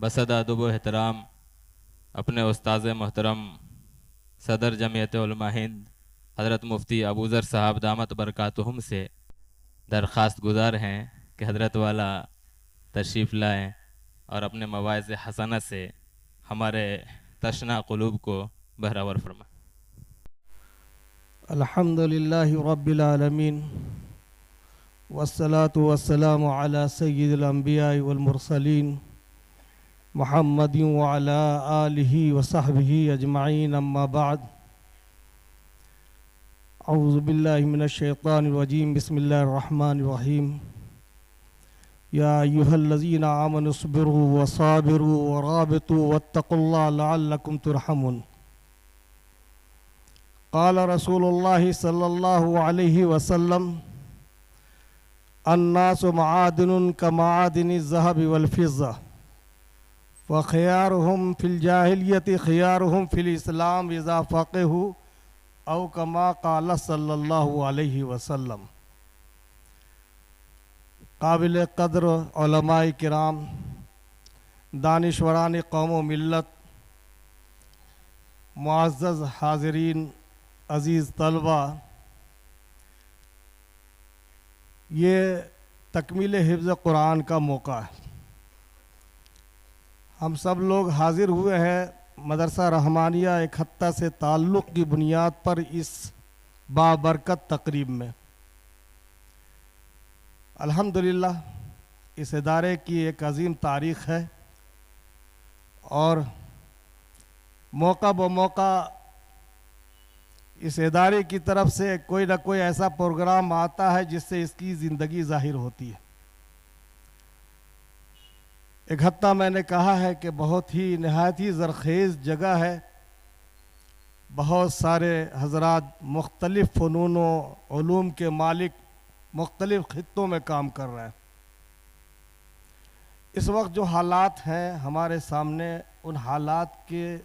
بصد ادب و احترام اپنے استاذ محترم صدر جمعیت علماء ہند حضرت مفتی ابوذر صاحب دامت برکاتہم سے درخواست گزار ہیں کہ حضرت والا تشریف لائیں اور اپنے مواعظ حسنہ سے ہمارے تشنہ قلوب کو بہراور فرمائیں۔ الحمد للہ رب العالمین والصلاة والسلام على سید الانبیاء والمرسلین محمد وعلى آلہ وصحبہ اجمعین، اما بعد۔ اعوذ باللہ من الشیطان الرجیم، بسم اللہ الرحمن الرحیم۔ یا ایہا الذین آمنوا اصبروا وصابروا ورابطوا واتقوا اللہ لعلکم ترحمون۔ قال رسول اللہ صلی اللہ علیہ وسلم: الناس معادن كمعادن الذهب والفضة وخيارهم في الجاهلية خيارهم في الإسلام إذا فقهوا أو كما قال صلی اللہ علیہ وسلم۔ قابل قدر علماء کرام، دانشوران قوم و ملت، معزز حاضرین، عزیز طلبہ، یہ تکمیل حفظ قرآن کا موقع ہے۔ ہم سب لوگ حاضر ہوئے ہیں مدرسہ رحمانیہ اکہتہ سے تعلق کی بنیاد پر اس بابرکت تقریب میں۔ الحمدللہ اس ادارے کی ایک عظیم تاریخ ہے، اور موقع بموقع اس ادارے کی طرف سے کوئی نہ کوئی ایسا پروگرام آتا ہے جس سے اس کی زندگی ظاہر ہوتی ہے۔ اکہتہ میں نے کہا ہے کہ بہت ہی نہایت ہی زرخیز جگہ ہے، بہت سارے حضرات مختلف فنون و علوم کے مالک مختلف خطوں میں کام کر رہے ہیں۔ اس وقت جو حالات ہیں ہمارے سامنے، ان حالات کے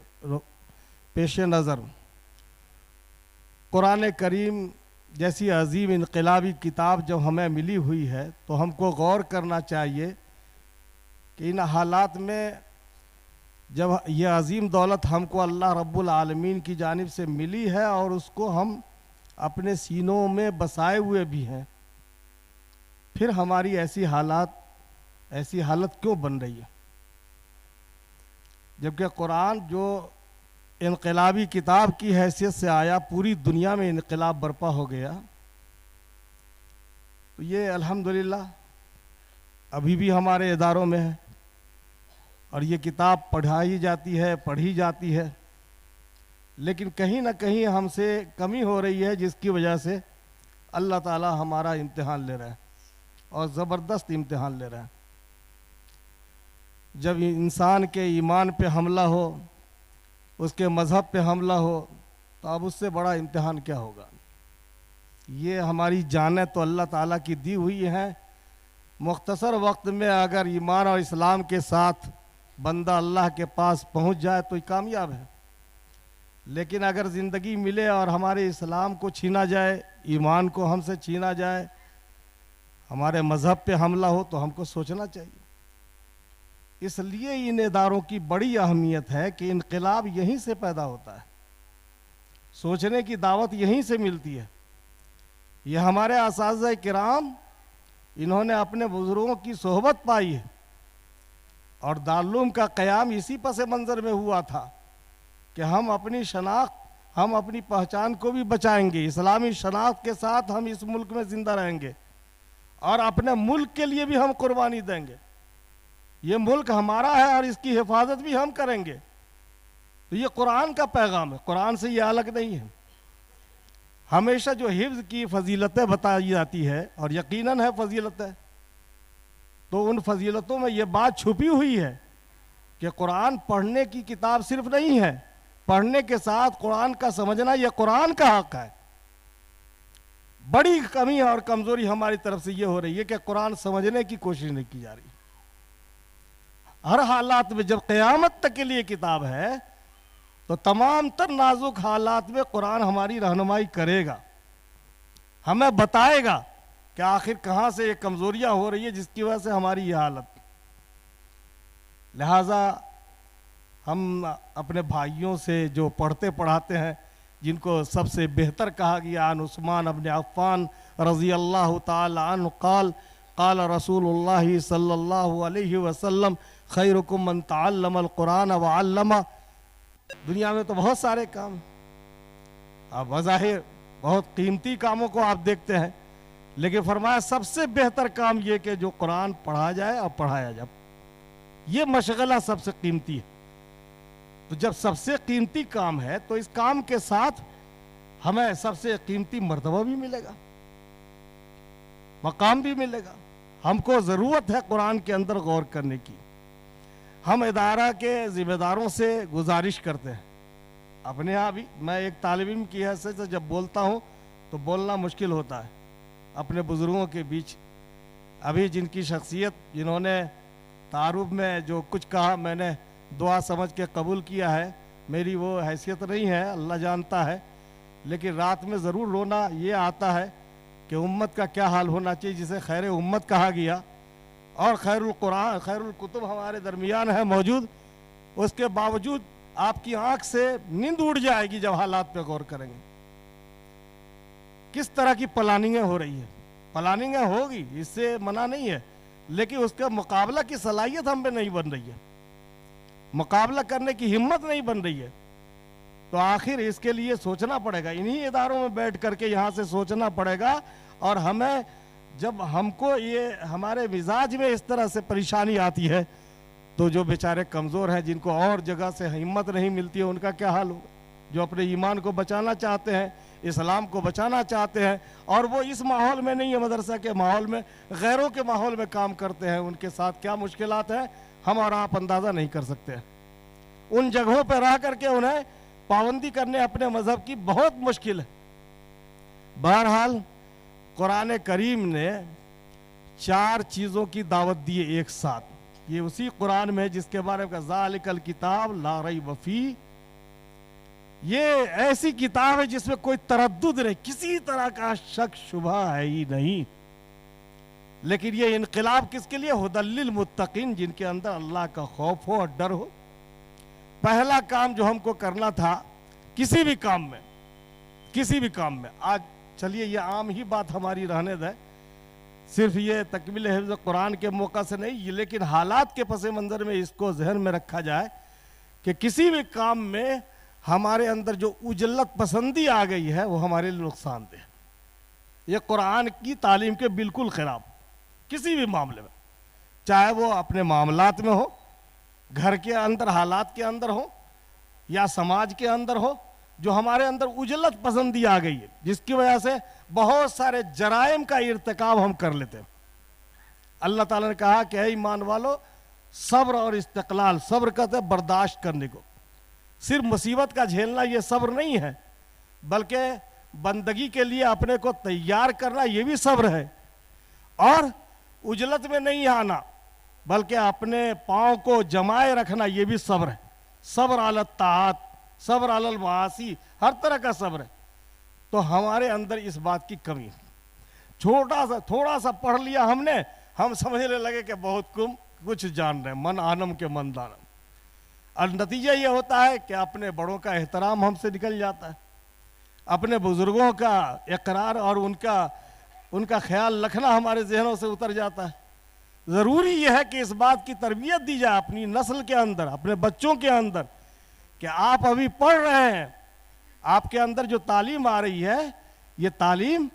پیش نظر قرآن کریم جیسی عظیم انقلابی کتاب جب ہمیں ملی ہوئی ہے تو ہم کو غور کرنا چاہیے کہ ان حالات میں جب یہ عظیم دولت ہم کو اللہ رب العالمین کی جانب سے ملی ہے اور اس کو ہم اپنے سینوں میں بسائے ہوئے بھی ہیں، پھر ہماری ایسی حالت کیوں بن رہی ہے؟ جبکہ قرآن جو انقلابی کتاب کی حیثیت سے آیا، پوری دنیا میں انقلاب برپا ہو گیا، تو یہ الحمدللہ ابھی بھی ہمارے اداروں میں ہے، اور یہ کتاب پڑھائی جاتی ہے، پڑھی جاتی ہے، لیکن کہیں نہ کہیں ہم سے کمی ہو رہی ہے، جس کی وجہ سے اللہ تعالی ہمارا امتحان لے رہا ہے، اور زبردست امتحان لے رہا ہے۔ جب انسان کے ایمان پہ حملہ ہو، اس کے مذہب پہ حملہ ہو، تو اب اس سے بڑا امتحان کیا ہوگا؟ یہ ہماری جانیں تو اللہ تعالیٰ کی دی ہوئی ہیں، مختصر وقت میں اگر ایمان اور اسلام کے ساتھ بندہ اللہ کے پاس پہنچ جائے تو کامیاب ہے، لیکن اگر زندگی ملے اور ہمارے اسلام کو چھینا جائے، ایمان کو ہم سے چھینا جائے، ہمارے مذہب پہ حملہ ہو، تو ہم کو سوچنا چاہیے۔ اس لیے ان اداروں کی بڑی اہمیت ہے کہ انقلاب یہیں سے پیدا ہوتا ہے، سوچنے کی دعوت یہیں سے ملتی ہے۔ یہ ہمارے اساتذہ کرام، انہوں نے اپنے بزرگوں کی صحبت پائی ہے، اور دارالعلوم کا قیام اسی پس منظر میں ہوا تھا کہ ہم اپنی شناخت، ہم اپنی پہچان کو بھی بچائیں گے، اسلامی شناخت کے ساتھ ہم اس ملک میں زندہ رہیں گے، اور اپنے ملک کے لیے بھی ہم قربانی دیں گے۔ یہ ملک ہمارا ہے اور اس کی حفاظت بھی ہم کریں گے۔ تو یہ قرآن کا پیغام ہے، قرآن سے یہ الگ نہیں ہے۔ ہمیشہ جو حفظ کی فضیلتیں بتائی جاتی ہے، اور یقیناً ہے فضیلتیں، تو ان فضیلتوں میں یہ بات چھپی ہوئی ہے کہ قرآن پڑھنے کی کتاب صرف نہیں ہے، پڑھنے کے ساتھ قرآن کا سمجھنا یہ قرآن کا حق ہے۔ بڑی کمی اور کمزوری ہماری طرف سے یہ ہو رہی ہے کہ قرآن سمجھنے کی کوشش نہیں کی جا رہی۔ ہر حالات میں جب قیامت تک کے لیے کتاب ہے تو تمام تر نازک حالات میں قرآن ہماری رہنمائی کرے گا، ہمیں بتائے گا کہ آخر کہاں سے یہ کمزوریاں ہو رہی ہے جس کی وجہ سے ہماری یہ حالت۔ لہٰذا ہم اپنے بھائیوں سے جو پڑھتے پڑھاتے ہیں، جن کو سب سے بہتر کہا گیا عن عثمان ابن عفان رضی اللہ تعالی عنہ قال قال رسول اللہ صلی اللہ علیہ وسلم خیرکم من تعلم القرآن وعلمہ۔ دنیا میں تو بہت سارے کام، اب بظاہر بہت قیمتی کاموں کو آپ دیکھتے ہیں، لیکن فرمایا سب سے بہتر کام یہ کہ جو قرآن پڑھا جائے اور پڑھایا جائے، یہ مشغلہ سب سے قیمتی ہے۔ تو جب سب سے قیمتی کام ہے تو اس کام کے ساتھ ہمیں سب سے قیمتی مرتبہ بھی ملے گا، مقام بھی ملے گا۔ ہم کو ضرورت ہے قرآن کے اندر غور کرنے کی۔ ہم ادارہ کے ذمہ داروں سے گزارش کرتے ہیں، اپنے ہاں بھی میں ایک طالب علم کی حیثیت سے جب بولتا ہوں تو بولنا مشکل ہوتا ہے اپنے بزرگوں کے بیچ۔ ابھی جن کی شخصیت، جنہوں نے تعارف میں جو کچھ کہا، میں نے دعا سمجھ کے قبول کیا ہے، میری وہ حیثیت نہیں ہے، اللہ جانتا ہے، لیکن رات میں ضرور رونا یہ آتا ہے کہ امت کا کیا حال ہونا چاہیے، جسے خیر امت کہا گیا اور خیر القرآن خیر الکتب ہمارے درمیان ہے موجود، اس کے باوجود آپ کی آنکھ سے نیند اڑ جائے گی جب حالات پہ غور کریں گے۔ کس طرح کی پلاننگیں ہو رہی ہیں، پلاننگیں ہوگی، اس سے منع نہیں ہے، لیکن اس کا مقابلہ کی صلاحیت ہم پہ نہیں بن رہی ہے، مقابلہ کرنے کی ہمت نہیں بن رہی ہے۔ تو آخر اس کے لیے سوچنا پڑے گا، انہی اداروں میں بیٹھ کر کے یہاں سے سوچنا پڑے گا، اور ہمیں جب ہم کو یہ ہمارے مزاج میں اس طرح سے پریشانی آتی ہے تو جو بیچارے کمزور ہیں، جن کو اور جگہ سے ہمت نہیں ملتی ہے، ان کا کیا حال ہوگا؟ جو اپنے ایمان کو بچانا چاہتے ہیں، اسلام کو بچانا چاہتے ہیں، اور وہ اس ماحول میں نہیں ہے، مدرسہ کے ماحول میں، غیروں کے ماحول میں کام کرتے ہیں، ان کے ساتھ کیا مشکلات ہیں ہم اور آپ اندازہ نہیں کر سکتے۔ ان جگہوں پہ رہ کر کے انہیں پابندی کرنے اپنے مذہب کی بہت مشکل ہے۔ بہرحال قرآن کریم نے 4 چیزوں کی دعوت دی ہے ایک ساتھ، یہ اسی قرآن میں جس کے بارے میں ذالک الکتاب لا ریب فیہ، یہ ایسی کتاب ہے جس میں کوئی تردد نہیں، کسی طرح کا شک شبہ ہے ہی نہیں۔ لیکن یہ انقلاب کس کے لیے؟ ھدی للمتقین، جن کے اندر اللہ کا خوف ہو اور ڈر ہو۔ پہلا کام جو ہم کو کرنا تھا کسی بھی کام میں، آج چلیے یہ عام ہی بات ہماری رہنے دیں، صرف یہ تکمیل حفظ قرآن کے موقع سے نہیں، لیکن حالات کے پس منظر میں اس کو ذہن میں رکھا جائے کہ کسی بھی کام میں ہمارے اندر جو اجلت پسندی آ گئی ہے وہ ہمارے لیے نقصان دہ، یہ قرآن کی تعلیم کے بالکل خلاف۔ کسی بھی معاملے میں، چاہے وہ اپنے معاملات میں ہو، گھر کے اندر حالات کے اندر ہو، یا سماج کے اندر ہو، جو ہمارے اندر اجلت پسندی آ گئی ہے، جس کی وجہ سے بہت سارے جرائم کا ارتکاب ہم کر لیتے ہیں۔ اللہ تعالیٰ نے کہا کہ اے ایمان والو، صبر اور استقلال، صبر کہتے ہیں برداشت کرنے کو، صرف مصیبت کا جھیلنا یہ صبر نہیں ہے، بلکہ بندگی کے لیے اپنے کو تیار کرنا یہ بھی صبر ہے، اور اجلت میں نہیں آنا بلکہ اپنے پاؤں کو جمائے رکھنا یہ بھی صبر ہے۔ صبر علی الطاعات، صبر علی المعاصی، ہر طرح کا صبر ہے۔ تو ہمارے اندر اس بات کی کمی ہے، تھوڑا سا پڑھ لیا ہم نے، ہم سمجھنے لگے کہ بہت کچھ جان رہے ہیں، من آنم کے من دانم، اور نتیجہ یہ ہوتا ہے کہ اپنے بڑوں کا احترام ہم سے نکل جاتا ہے، اپنے بزرگوں کا اقرار اور ان کا خیال رکھنا ہمارے ذہنوں سے اتر جاتا ہے۔ ضروری یہ ہے کہ اس بات کی تربیت دی جائے اپنی نسل کے اندر، اپنے بچوں کے اندر، کہ آپ ابھی پڑھ رہے ہیں، آپ کے اندر جو تعلیم آ رہی ہے، یہ تعلیم،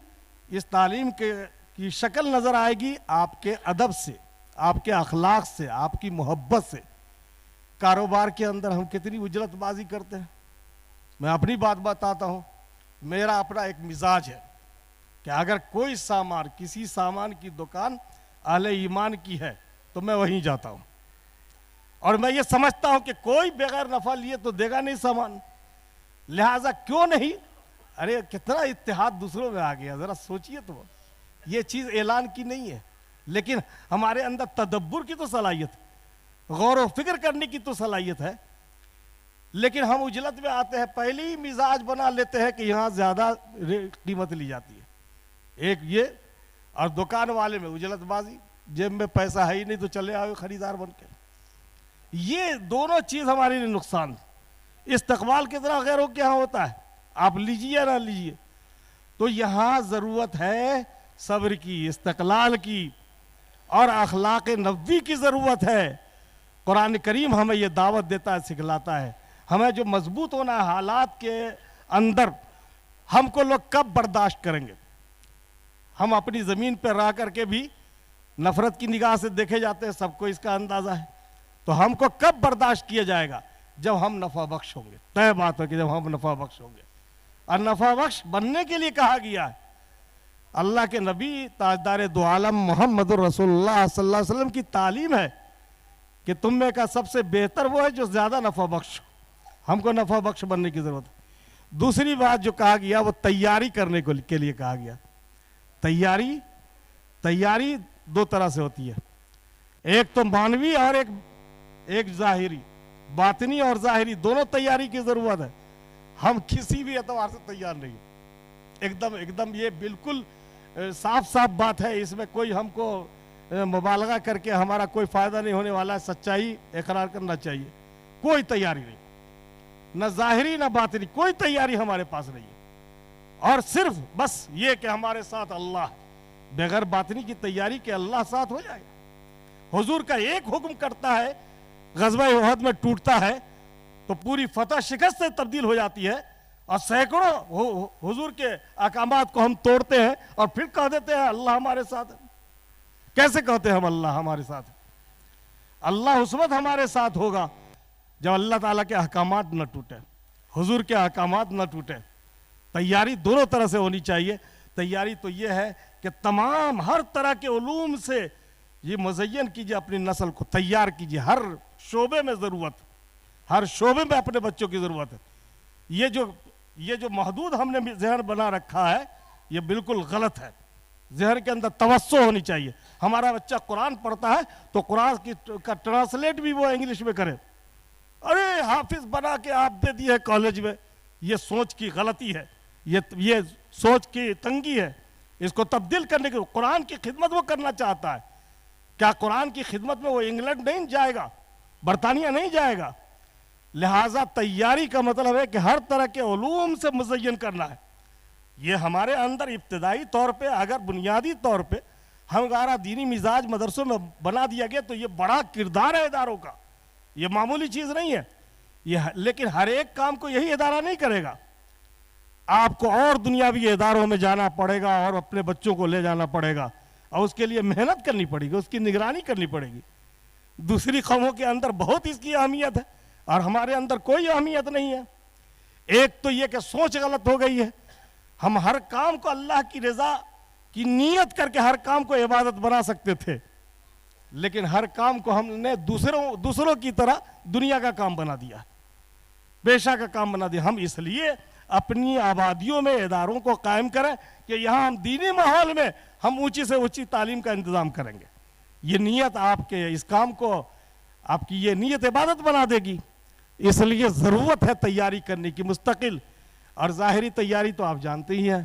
اس تعلیم کی شکل نظر آئے گی آپ کے ادب سے، آپ کے اخلاق سے، آپ کی محبت سے۔ کاروبار کے اندر ہم کتنی اجلت بازی کرتے ہیں۔ میں اپنی بات بتاتا ہوں، میرا اپنا ایک مزاج ہے کہ اگر کوئی سامان، کسی سامان کی دکان اہل ایمان کی ہے تو میں وہیں جاتا ہوں، اور میں یہ سمجھتا ہوں کہ کوئی بغیر نفع لیے تو دے گا نہیں سامان، لہٰذا کیوں نہیں، ارے کتنا اتحاد دوسروں میں آ گیا، ذرا سوچئے تو، یہ چیز اعلان کی نہیں ہے، لیکن ہمارے اندر تدبر کی تو صلاحیت ہے، غور و فکر کرنے کی تو صلاحیت ہے، لیکن ہم اجلت میں آتے ہیں، پہلی مزاج بنا لیتے ہیں کہ یہاں زیادہ قیمت لی جاتی ہے، ایک یہ، اور دکان والے میں اجلت بازی، جیب میں پیسہ ہے ہی نہیں تو چلے آئے خریدار بن کے۔ یہ دونوں چیز ہمارے لیے نقصان. استقبال کتنا غیروں کے یہاں ہوتا ہے, آپ لیجیے یا نہ لیجیے. تو یہاں ضرورت ہے صبر کی, استقلال کی, اور اخلاق نبوی کی ضرورت ہے. قرآن کریم ہمیں یہ دعوت دیتا ہے, سکھلاتا ہے. ہمیں جو مضبوط ہونا ہے حالات کے اندر, ہم کو لوگ کب برداشت کریں گے؟ ہم اپنی زمین پہ رہ کر کے بھی نفرت کی نگاہ سے دیکھے جاتے ہیں, سب کو اس کا اندازہ ہے. تو ہم کو کب برداشت کیا جائے گا؟ جب ہم نفع بخش ہوں گے. طے بات ہے کہ جب ہم نفع بخش ہوں گے. اور نفع بخش بننے کے لیے کہا گیا ہے. اللہ کے نبی تاجدار دو عالم محمد رسول اللہ صلی اللہ علیہ وسلم کی تعلیم ہے کہ تم میں کا سب سے بہتر وہ ہے جو زیادہ نفع بخش ہو. ہم کو نفع بخش بننے کی ضرورت ہے. دوسری بات جو کہا گیا وہ تیاری کرنے کے لیے کہا گیا. تیاری دو طرح سے ہوتی ہے, ایک تو مانوی اور ایک ظاہری. باطنی اور ظاہری دونوں تیاری کی ضرورت ہے. ہم کسی بھی اعتبار سے تیار نہیں. ایک دم یہ بالکل صاف بات ہے, اس میں کوئی ہم کو مبالغہ کر کے ہمارا کوئی فائدہ نہیں ہونے والا ہے. سچائی اقرار کرنا چاہیے. کوئی تیاری نہیں, نہ ظاہری نہ باطنی, کوئی تیاری ہمارے پاس نہیں ہے. اور صرف بس یہ کہ ہمارے ساتھ اللہ, بغیر باطنی کی تیاری کے اللہ ساتھ ہو جائے گا. حضور کا ایک حکم کرتا ہے, غزوہ احد میں ٹوٹتا ہے تو پوری فتح شکست سے تبدیل ہو جاتی ہے, اور سینکڑوں حضور کے احکامات کو ہم توڑتے ہیں اور پھر کہہ دیتے ہیں اللہ ہمارے ساتھ ہے. کیسے کہتے ہیں ہم اللہ ہمارے ساتھ ہے؟ اللہ اس وقت ہمارے ساتھ ہوگا جب اللہ تعالیٰ کے احکامات نہ ٹوٹے, حضور کے احکامات نہ ٹوٹے. تیاری دونوں طرح سے ہونی چاہیے. تیاری تو یہ ہے کہ تمام ہر طرح کے علوم سے یہ مزین کیجئے, اپنی نسل کو تیار کیجئے. ہر شعبے میں ضرورت, ہر شعبے میں اپنے بچوں کی ضرورت ہے. یہ جو محدود ہم نے ذہن بنا رکھا ہے یہ بالکل غلط ہے. ذہن کے اندر توسع ہونی چاہیے. ہمارا بچہ قرآن پڑھتا ہے تو قرآن کا ٹرانسلیٹ بھی وہ انگلش میں کرے. ارے حافظ بنا کے آپ دے دیے کالج میں, یہ سوچ کی غلطی ہے, یہ سوچ کی تنگی ہے. اس کو تبدیل کرنے کے قرآن کی خدمت وہ کرنا چاہتا ہے. کیا قرآن کی خدمت میں وہ انگلینڈ نہیں جائے گا, برطانیہ نہیں جائے گا؟ لہٰذا تیاری کا مطلب ہے کہ ہر طرح کے علوم سے مزین کرنا ہے. یہ ہمارے اندر ابتدائی طور پہ, اگر بنیادی طور پہ ہمارا دینی مزاج مدرسوں میں بنا دیا گیا تو یہ بڑا کردار ہے اداروں کا, یہ معمولی چیز نہیں ہے. لیکن ہر ایک کام کو یہی ادارہ نہیں کرے گا. آپ کو اور دنیاوی اداروں میں جانا پڑے گا اور اپنے بچوں کو لے جانا پڑے گا, اور اس کے لیے محنت کرنی پڑے گی, اس کی نگرانی کرنی پڑے گی. دوسری قوموں کے اندر بہت اس کی اہمیت ہے اور ہمارے اندر کوئی اہمیت نہیں ہے. ایک تو یہ کہ سوچ غلط ہو گئی ہے. ہم ہر کام کو اللہ کی رضا کی نیت کر کے ہر کام کو عبادت بنا سکتے تھے, لیکن ہر کام کو ہم نے دوسروں کی طرح دنیا کا کام بنا دیا, پیشہ کا کام بنا دیا. ہم اس لیے اپنی آبادیوں میں اداروں کو قائم کریں کہ یہاں ہم دینی ماحول میں ہم اونچی سے اونچی تعلیم کا انتظام کریں گے. یہ نیت آپ کے اس کام کو, آپ کی یہ نیت عبادت بنا دے گی. اس لیے ضرورت ہے تیاری کرنے کی مستقل. اور ظاہری تیاری تو آپ جانتے ہی ہیں,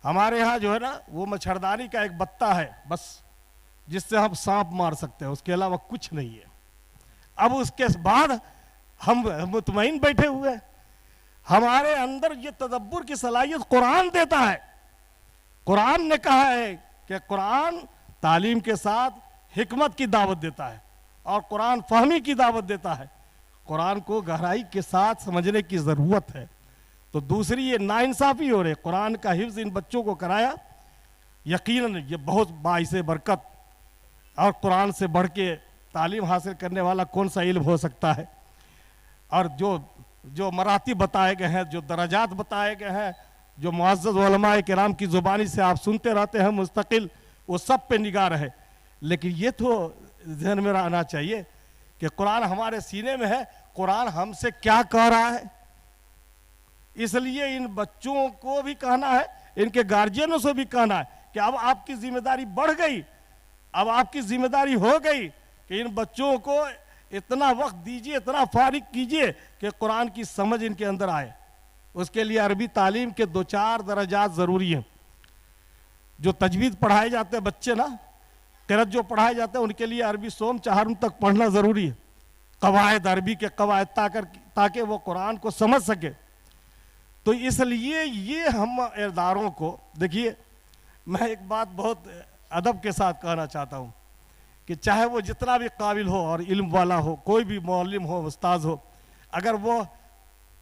ہمارے ہاں جو ہے نا وہ مچھردانی کا ایک بتہ ہے بس, جس سے ہم سانپ مار سکتے ہیں, اس کے علاوہ کچھ نہیں ہے. اب اس کے بعد ہم مطمئن بیٹھے ہوئے. ہمارے اندر یہ تدبر کی صلاحیت قرآن دیتا ہے. قرآن نے کہا ہے کہ قرآن تعلیم کے ساتھ حکمت کی دعوت دیتا ہے اور قرآن فہمی کی دعوت دیتا ہے. قرآن کو گہرائی کے ساتھ سمجھنے کی ضرورت ہے. تو دوسری یہ ناانصافی ہو رہی, قرآن کا حفظ ان بچوں کو کرایا, یقیناً یہ بہت باعث برکت, اور قرآن سے بڑھ کے تعلیم حاصل کرنے والا کون سا علم ہو سکتا ہے. اور جو مراتب بتائے گئے ہیں, جو درجات بتائے گئے ہیں, جو معزز علماء کرام کی زبانی سے آپ سنتے رہتے ہیں مستقل, وہ سب پہ نگاہ رہے. لیکن یہ تو ذہن میں رہنا چاہیے کہ قرآن ہمارے سینے میں ہے, قرآن ہم سے کیا کہہ رہا ہے. اس لیے ان بچوں کو بھی کہنا ہے, ان کے گارجینوں سے بھی کہنا ہے کہ اب آپ کی ذمہ داری بڑھ گئی, اب آپ کی ذمہ داری ہو گئی کہ ان بچوں کو اتنا وقت دیجئے, اتنا فارغ کیجئے کہ قرآن کی سمجھ ان کے اندر آئے. اس کے لیے عربی تعلیم کے 2-4 درجات ضروری ہیں. جو تجوید پڑھائے جاتے ہیں بچے نا, قرأت جو پڑھائے جاتے ہیں, ان کے لیے عربی سوم چہارم تک پڑھنا ضروری ہے. قواعد عربی کے قواعد تاکہ وہ قرآن کو سمجھ سکے۔ تو اس لیے یہ ہم اداروں کو دیکھیے، میں ایک بات بہت ادب کے ساتھ کہنا چاہتا ہوں کہ چاہے وہ جتنا بھی قابل ہو اور علم والا ہو، کوئی بھی معلم ہو، استاذ ہو، اگر وہ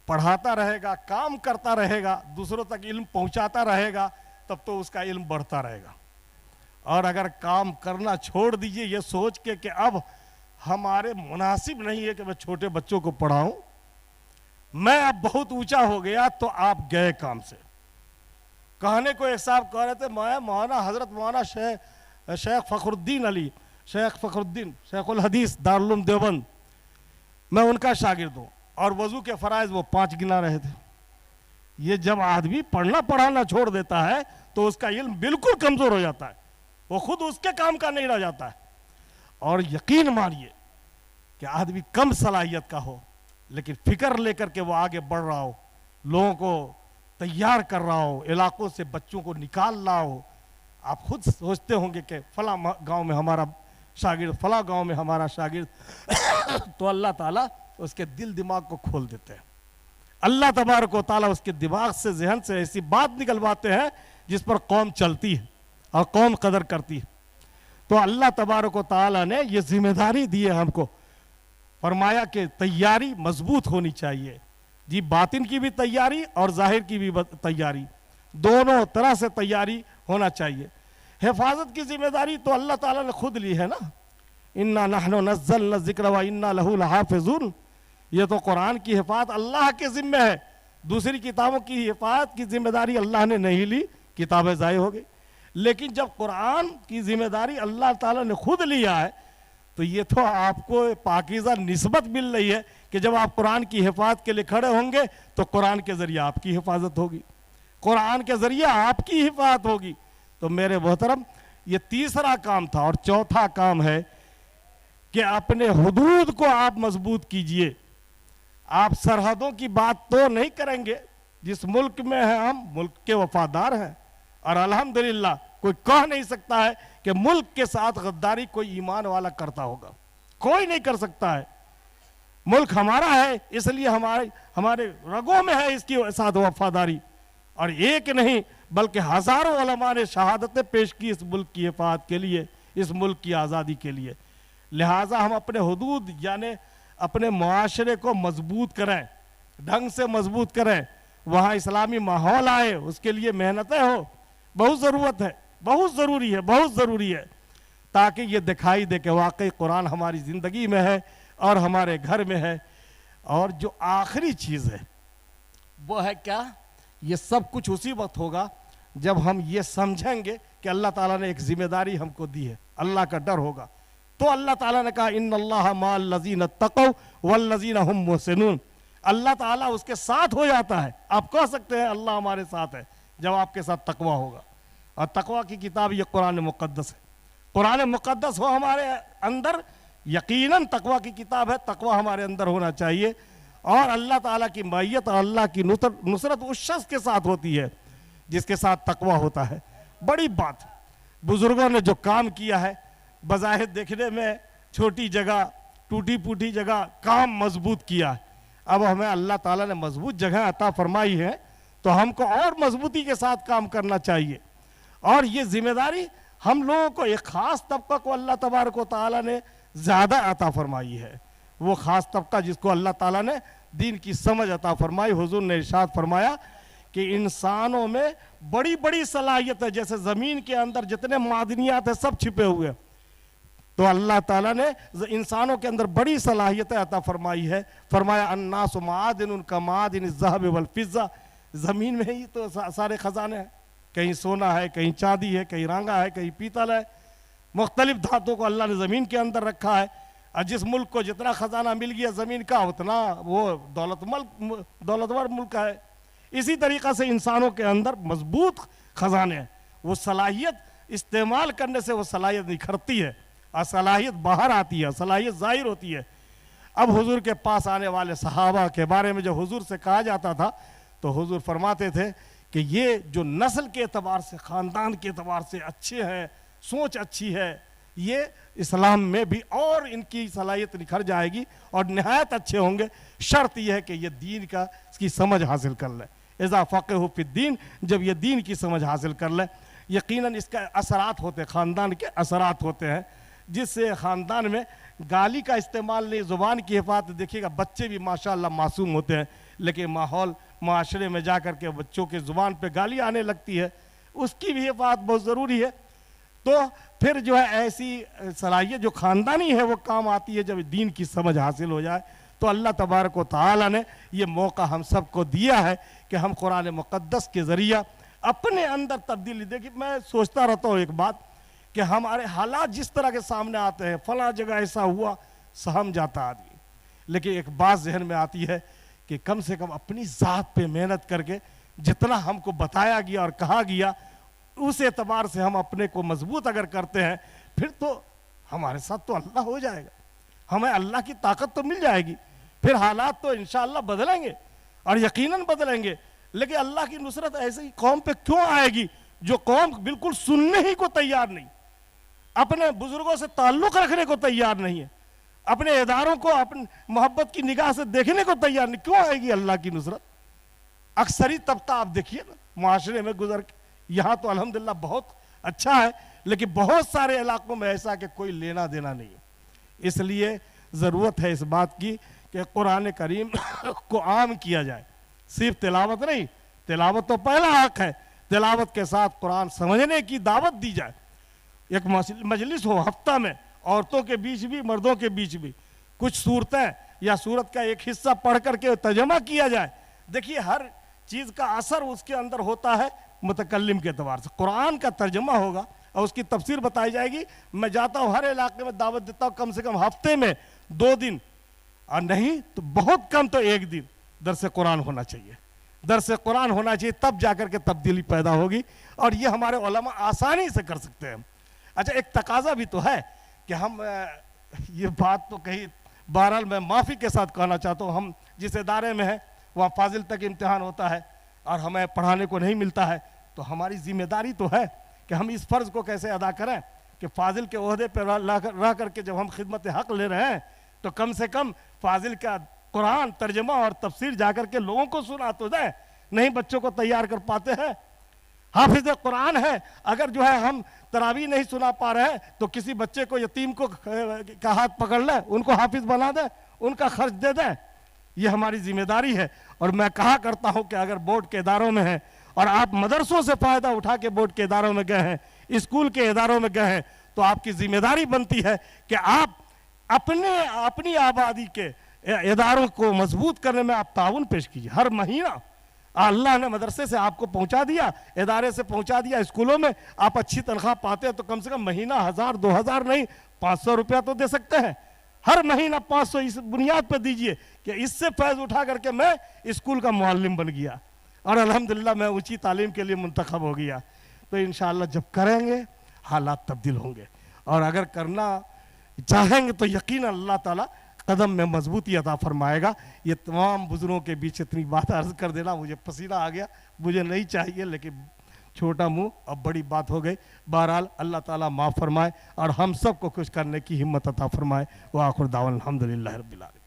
پڑھاتا رہے گا، کام کرتا رہے گا، دوسروں تک علم پہنچاتا رہے گا، تب تو اس کا علم بڑھتا رہے گا۔ اور اگر کام کرنا چھوڑ دیجئے یہ سوچ کے کہ اب ہمارے مناسب نہیں ہے کہ میں چھوٹے بچوں کو پڑھاؤں، میں اب بہت اونچا ہو گیا، تو آپ گئے کام سے۔ کہنے کو ایک صاحب کہہ رہے تھے، میں مولانا حضرت مولانا شیخ فخر الدین علی، شیخ فخر الدین، شیخ الحدیث دارالعلوم دیوبند، میں ان کا شاگرد ہوں، اور وضو کے فرائض وہ 5 گنا رہے تھے۔ یہ جب آدمی پڑھنا پڑھانا چھوڑ دیتا ہے تو اس کا علم بالکل کمزور ہو جاتا ہے، وہ خود اس کے کام کا نہیں رہ جاتا ہے۔ اور یقین مانیے کہ آدمی کم صلاحیت کا ہو لیکن فکر لے کر کے وہ آگے بڑھ رہا ہو، لوگوں کو تیار کر رہا ہو، علاقوں سے بچوں کو نکال رہا ہو، آپ خود سوچتے ہوں گے کہ فلاں گاؤں میں ہمارا شاگرد، فلاں گاؤں میں ہمارا شاگرد، تو اللہ تعالیٰ اس کے دل دماغ کو کھول دیتے ہیں۔ اللہ تبارک و تعالیٰ اس کے دماغ سے، ذہن سے ایسی بات نکلواتے ہیں جس پر قوم چلتی ہے اور قوم قدر کرتی ہے۔ تو اللہ تبارک و تعالیٰ نے یہ ذمہ داری دی ہے ہم کو، فرمایا کہ تیاری مضبوط ہونی چاہیے، جی باطن کی بھی تیاری اور ظاہر کی بھی تیاری، دونوں طرح سے تیاری ہونا چاہیے۔ حفاظت کی ذمہ داری تو اللہ تعالیٰ نے خود لی ہے نا، اِنَّا نَحْنُ نَزَّلْنَا الذِّكْرَ وَإِنَّا لَهُ لَحَافِظُونَ، یہ تو قرآن کی حفاظت اللہ کے ذمہ ہے، دوسری کتابوں کی حفاظت کی ذمہ داری اللہ نے نہیں لی، کتابیں ضائع ہو گئی۔ لیکن جب قرآن کی ذمہ داری اللہ تعالیٰ نے خود لیا ہے تو یہ تو آپ کو پاکیزہ نسبت مل رہی ہے کہ جب آپ قرآن کی حفاظت کے لیے کھڑے ہوں گے تو قرآن کے ذریعے آپ کی حفاظت ہوگی، قرآن کے ذریعے آپ کی حفاظت ہوگی۔ تو میرے محترم، یہ تیسرا کام تھا، اور چوتھا کام ہے کہ اپنے حدود کو آپ مضبوط کیجئے۔ آپ سرحدوں کی بات تو نہیں کریں گے، جس ملک میں ہیں ہم ملک کے وفادار ہیں، اور الحمدللہ کوئی کہہ نہیں سکتا ہے کہ ملک کے ساتھ غداری کوئی ایمان والا کرتا ہوگا، کوئی نہیں کر سکتا ہے۔ ملک ہمارا ہے، اس لیے ہمارے رگوں میں ہے اس کی ساتھ وفاداری، اور ایک نہیں بلکہ ہزاروں علماء نے شہادتیں پیش کی اس ملک کی حفاظت کے لیے، اس ملک کی آزادی کے لیے۔ لہٰذا ہم اپنے حدود یعنی اپنے معاشرے کو مضبوط کریں، ڈھنگ سے مضبوط کریں، وہاں اسلامی ماحول آئے، اس کے لیے محنتیں ہو، بہت ضرورت ہے، بہت ضروری ہے، بہت ضروری ہے، تاکہ یہ دکھائی دے کہ واقعی قرآن ہماری زندگی میں ہے اور ہمارے گھر میں ہے۔ اور جو آخری چیز ہے وہ ہے کیا؟ یہ سب کچھ اسی وقت ہوگا جب ہم یہ سمجھیں گے کہ اللہ تعالیٰ نے ایک ذمہ داری ہم کو دی ہے، اللہ کا ڈر ہوگا۔ تو اللہ تعالیٰ نے کہا ان اللہ مع الذین اتقوا والذین هم محسنون، اللہ تعالیٰ اس کے ساتھ ہو جاتا ہے۔ آپ کہہ سکتے ہیں اللہ ہمارے ساتھ ہے جب آپ کے ساتھ تقویٰ ہوگا، اور تقویٰ کی کتاب یہ قرآن مقدس ہے۔ قرآن مقدس ہو ہمارے اندر، یقیناً تقویٰ کی کتاب ہے، تقویٰ ہمارے اندر ہونا چاہیے، اور اللہ تعالیٰ کی معیت اور اللہ کی نصرت اس شخص کے ساتھ ہوتی ہے جس کے ساتھ تقویٰ ہوتا ہے۔ بڑی بات، بزرگوں نے جو کام کیا ہے، بظاہر دیکھنے میں چھوٹی جگہ، ٹوٹی پوٹی جگہ، کام مضبوط کیا ہے۔ اب ہمیں اللہ تعالیٰ نے مضبوط جگہ عطا فرمائی ہے تو ہم کو اور مضبوطی کے ساتھ کام کرنا چاہیے، اور یہ ذمہ داری ہم لوگوں کو، ایک خاص طبقہ کو اللہ تبارک و تعالیٰ نے زیادہ عطا فرمائی ہے، وہ خاص طبقہ جس کو اللہ تعالیٰ نے دین کی سمجھ عطا فرمائی۔ حضور نے ارشاد فرمایا کہ انسانوں میں بڑی بڑی صلاحیت ہے، جیسے زمین کے اندر جتنے معدنیات ہیں سب چھپے ہوئے ہیں، تو اللہ تعالیٰ نے انسانوں کے اندر بڑی صلاحیتیں عطا فرمائی ہے۔ فرمایا الناس معادن کمعادن الذهب والفضة، زمین میں ہی تو سارے خزانے ہیں، کہیں سونا ہے، کہیں چاندی ہے، کہیں رانگا ہے، کہیں پیتل ہے، مختلف دھاتوں کو اللہ نے زمین کے اندر رکھا ہے، اور جس ملک کو جتنا خزانہ مل گیا زمین کا اتنا وہ دولتور ملک ہے۔ اسی طریقہ سے انسانوں کے اندر مضبوط خزانے ہیں، وہ صلاحیت استعمال کرنے سے وہ صلاحیت نکھرتی ہے، اور صلاحیت باہر آتی ہے، صلاحیت ظاہر ہوتی ہے۔ اب حضور کے پاس آنے والے صحابہ کے بارے میں جو حضور سے کہا جاتا تھا تو حضور فرماتے تھے کہ یہ جو نسل کے اعتبار سے، خاندان کے اعتبار سے اچھے ہیں، سوچ اچھی ہے، یہ اسلام میں بھی اور ان کی صلاحیت نکھر جائے گی اور نہایت اچھے ہوں گے. شرط یہ ہے کہ یہ دین کا اس کی سمجھ حاصل کر لیں. اذا فقہوا فی الدین، جب یہ دین کی سمجھ حاصل کر لیں، یقیناً اس کا اثرات ہوتے ہیں، خاندان کے اثرات ہوتے ہیں، جس سے خاندان میں گالی کا استعمال نہیں، زبان کی حفاظت. دیکھیے گا بچے بھی ماشاءاللہ معصوم ہوتے ہیں، لیکن ماحول معاشرے میں جا کر کے بچوں کے زبان پہ گالی آنے لگتی ہے، اس کی بھی حفاظت بہت ضروری ہے. تو پھر جو ہے ایسی صلاحیت جو خاندانی ہے وہ کام آتی ہے جب دین کی سمجھ حاصل ہو جائے. تو اللہ تبارک و تعالی نے یہ موقع ہم سب کو دیا ہے کہ ہم قرآن مقدس کے ذریعہ اپنے اندر تبدیلی. دیکھیے میں سوچتا رہتا ہوں ایک بات کہ ہمارے حالات جس طرح کے سامنے آتے ہیں، فلاں جگہ ایسا ہوا، سہم جاتا آدمی، لیکن ایک بات ذہن میں آتی ہے کہ کم سے کم اپنی ذات پہ محنت کر کے جتنا ہم کو بتایا گیا اور کہا گیا اس اعتبار سے ہم اپنے کو مضبوط اگر کرتے ہیں، پھر تو ہمارے ساتھ تو اللہ ہو جائے گا، ہمیں اللہ کی طاقت تو مل جائے گی، پھر حالات تو انشاءاللہ بدلیں گے اور یقیناً بدلیں گے. لیکن اللہ کی نصرت ایسی قوم پہ کیوں آئے گی جو قوم بالکل سننے ہی کو تیار نہیں، اپنے بزرگوں سے تعلق رکھنے کو تیار نہیں ہے، اپنے اداروں کو اپنے محبت کی نگاہ سے دیکھنے کو تیار نہیں. کیوں آئے گی اللہ کی نصرت؟ اکثری طبقہ آپ دیکھیے نا معاشرے میں گزر کے، یہاں تو الحمدللہ بہت اچھا ہے، لیکن بہت سارے علاقوں میں ایسا کہ کوئی لینا دینا نہیں ہے. اس لیے ضرورت ہے اس بات کی کہ قرآن کریم کو عام کیا جائے، صرف تلاوت نہیں، تلاوت تو پہلا حق ہے، تلاوت کے ساتھ قرآن سمجھنے کی دعوت دی جائے. ایک مجلس ہو ہفتہ میں، عورتوں کے بیچ بھی مردوں کے بیچ بھی، کچھ صورتیں یا صورت کا ایک حصہ پڑھ کر کے ترجمہ کیا جائے. دیکھیے ہر چیز کا اثر اس کے اندر ہوتا ہے متکلم کے اعتبار سے. قرآن کا ترجمہ ہوگا اور اس کی تفسیر بتائی جائے گی. میں جاتا ہوں ہر علاقے میں دعوت دیتا ہوں، کم سے کم ہفتے میں 2 دن اور نہیں تو بہت کم تو 1 دن درس قرآن ہونا چاہیے. درس قرآن ہونا چاہیے، تب جا کر کے تبدیلی پیدا ہوگی اور یہ ہمارے علماء آسانی سے کر سکتے ہیں. اچھا ایک تقاضا بھی تو ہے کہ ہم یہ بات تو کہیں بہرحال میں معافی کے ساتھ کہنا چاہتا ہوں، ہم جس ادارے میں ہیں وہاں فاضل تک امتحان ہوتا ہے اور ہمیں پڑھانے کو نہیں ملتا ہے، تو ہماری ذمہ داری تو ہے کہ ہم اس فرض کو کیسے ادا کریں کہ فاضل کے عہدے پہ رہ کر کے جب ہم خدمت حق لے رہے ہیں تو کم سے کم فاضل کا قرآن ترجمہ اور تفسیر جا کر کے لوگوں کو سنا تو دیں. نہیں بچوں کو تیار کر پاتے ہیں، حافظ قرآن ہے، اگر جو ہے ہم تراویح نہیں سنا پا رہے ہیں تو کسی بچے کو یتیم کو کا ہاتھ پکڑ لیں، ان کو حافظ بنا دیں، ان کا خرچ دے دیں. یہ ہماری ذمہ داری ہے. اور میں کہا کرتا ہوں کہ اگر بورڈ کے اداروں میں ہیں اور آپ مدرسوں سے فائدہ اٹھا کے بورڈ کے اداروں میں گئے ہیں، اسکول کے اداروں میں گئے ہیں، تو آپ کی ذمہ داری بنتی ہے کہ آپ اپنی آبادی کے اداروں کو مضبوط کرنے میں آپ تعاون پیش کیجیے. ہر مہینہ اللہ نے مدرسے سے آپ کو پہنچا دیا، ادارے سے پہنچا دیا، اسکولوں میں آپ اچھی تنخواہ پاتے ہیں تو کم سے کم مہینہ 1000 2000 نہیں 500 روپیہ تو دے سکتے ہیں. ہر مہینہ 500 اس بنیاد پہ دیجئے کہ اس سے فیض اٹھا کر کے میں اسکول کا معلم بن گیا اور الحمدللہ میں اونچی تعلیم کے لیے منتخب ہو گیا. تو انشاءاللہ جب کریں گے حالات تبدیل ہوں گے، اور اگر کرنا چاہیں گے تو یقیناً اللہ تعالیٰ قدم میں مضبوطی عطا فرمائے گا. یہ تمام بزرگوں کے بیچ اتنی بات عرض کر دینا، مجھے پسینہ آ گیا، مجھے نہیں چاہیے، لیکن چھوٹا منہ اب بڑی بات ہو گئی. بہرحال اللہ تعالیٰ معاف فرمائے اور ہم سب کو کچھ کرنے کی ہمت عطا فرمائے. وآخر دعوانا الحمدللہ رب العالمین.